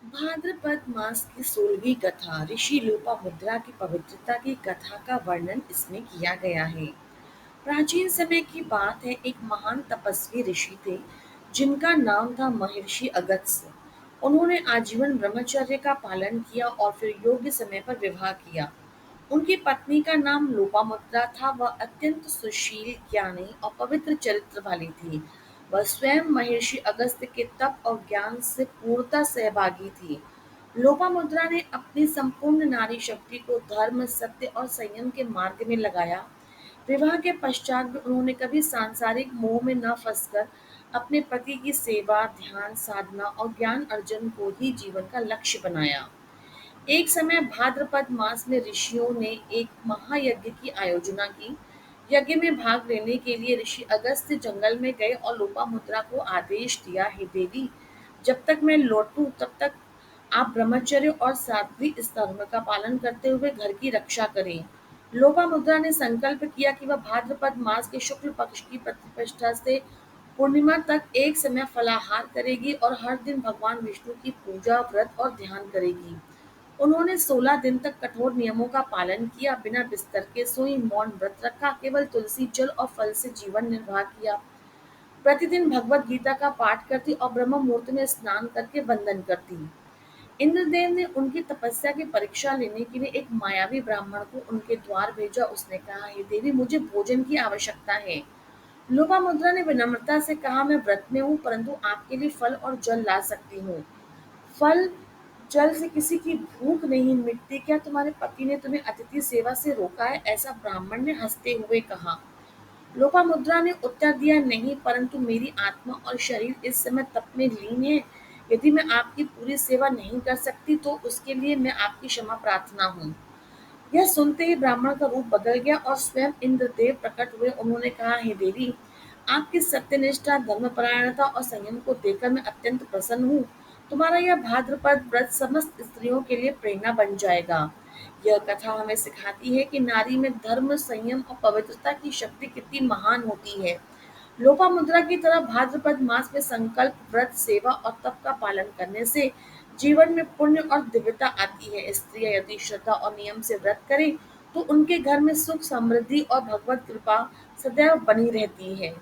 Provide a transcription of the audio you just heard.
भाद्रपद मास की 16वीं कथा ऋषि लोपामुद्रा की पवित्रता की कथा का वर्णन इसमें किया गया है। प्राचीन समय की बात है, एक महान तपस्वी ऋषि थे जिनका नाम था महर्षि अगस्त्य। उन्होंने आजीवन ब्रह्मचर्य का पालन किया और फिर योग्य समय पर विवाह किया। उनकी पत्नी का नाम लोपामुद्रा था। वह अत्यंत सुशील, ज्ञानी और पवित्र चरित्र वाली थी। वह स्वयं महर्षि अगस्त्य के तप और ज्ञान से पूर्णतः सहभागी थी। लोपामुद्रा ने अपनी संपूर्ण नारी शक्ति को धर्म, सत्य और संयम के मार्ग में लगाया। विवाह के पश्चात भी उन्होंने कभी सांसारिक मोह में न फंसकर अपने पति की सेवा, ध्यान, साधना और ज्ञान अर्जन को ही जीवन का लक्ष्य बनाया। एक समय भाद्रपद मास में ऋषियों ने एक महायज्ञ की आयोजना की। यज्ञ में भाग लेने के लिए ऋषि अगस्त्य जंगल में गए और लोपामुद्रा को आदेश दिया, हे देवी, जब तक मैं लौटूं तब तक आप ब्रह्मचर्य और साध्वी इस धर्म का पालन करते हुए घर की रक्षा करें। लोपामुद्रा ने संकल्प किया कि वह भाद्रपद मास के शुक्ल पक्ष की प्रतिपदा से पूर्णिमा तक एक समय फलाहार करेगी और हर दिन भगवान विष्णु की पूजा, व्रत और ध्यान करेगी। उन्होंने 16 दिन तक कठोर नियमों का पालन किया, बिना बिस्तर के सोई, मौन व्रत रखा, केवल तुलसी जल और फल से जीवन निर्वाह किया। प्रतिदिन भगवत गीता का पाठ करती और ब्रह्म मुहूर्त में स्नान करके वंदन करती। इंद्रदेव ने उनकी तपस्या की परीक्षा लेने के लिए एक मायावी ब्राह्मण को उनके द्वार भेजा। उसने कहा, हे देवी, मुझे भोजन की आवश्यकता है। लोपामुद्रा ने विनम्रता से कहा, मैं व्रत में हूँ, परंतु आपके लिए फल और जल ला सकती हूँ। फल जल से किसी की भूख नहीं मिटती। क्या तुम्हारे पति ने तुम्हें अतिथि सेवा से रोका है? ऐसा ब्राह्मण ने हंसते हुए कहा। लोपामुद्रा ने उत्तर दिया, नहीं, परंतु मेरी आत्मा और शरीर इस समय तप में लीन है। यदि मैं आपकी पूरी सेवा नहीं कर सकती तो उसके लिए मैं आपकी क्षमा प्रार्थना हूँ। यह सुनते ही ब्राह्मण का रूप बदल गया और स्वयं इंद्रदेव प्रकट हुए। उन्होंने कहा, हे देवी, आपकी सत्यनिष्ठा, धर्मपरायणता और संयम को देखकर मैं अत्यंत प्रसन्न हूँ। तुम्हारा यह भाद्रपद व्रत समस्त स्त्रियों के लिए प्रेरणा बन जाएगा। यह कथा हमें सिखाती है कि नारी में धर्म, संयम और पवित्रता की शक्ति कितनी महान होती है। लोपामुद्रा की तरह भाद्रपद मास में संकल्प, व्रत, सेवा और तप का पालन करने से जीवन में पुण्य और दिव्यता आती है। स्त्रियां यदि श्रद्धा और नियम से व्रत करें तो उनके घर में सुख, समृद्धि और भगवत कृपा सदैव बनी रहती है।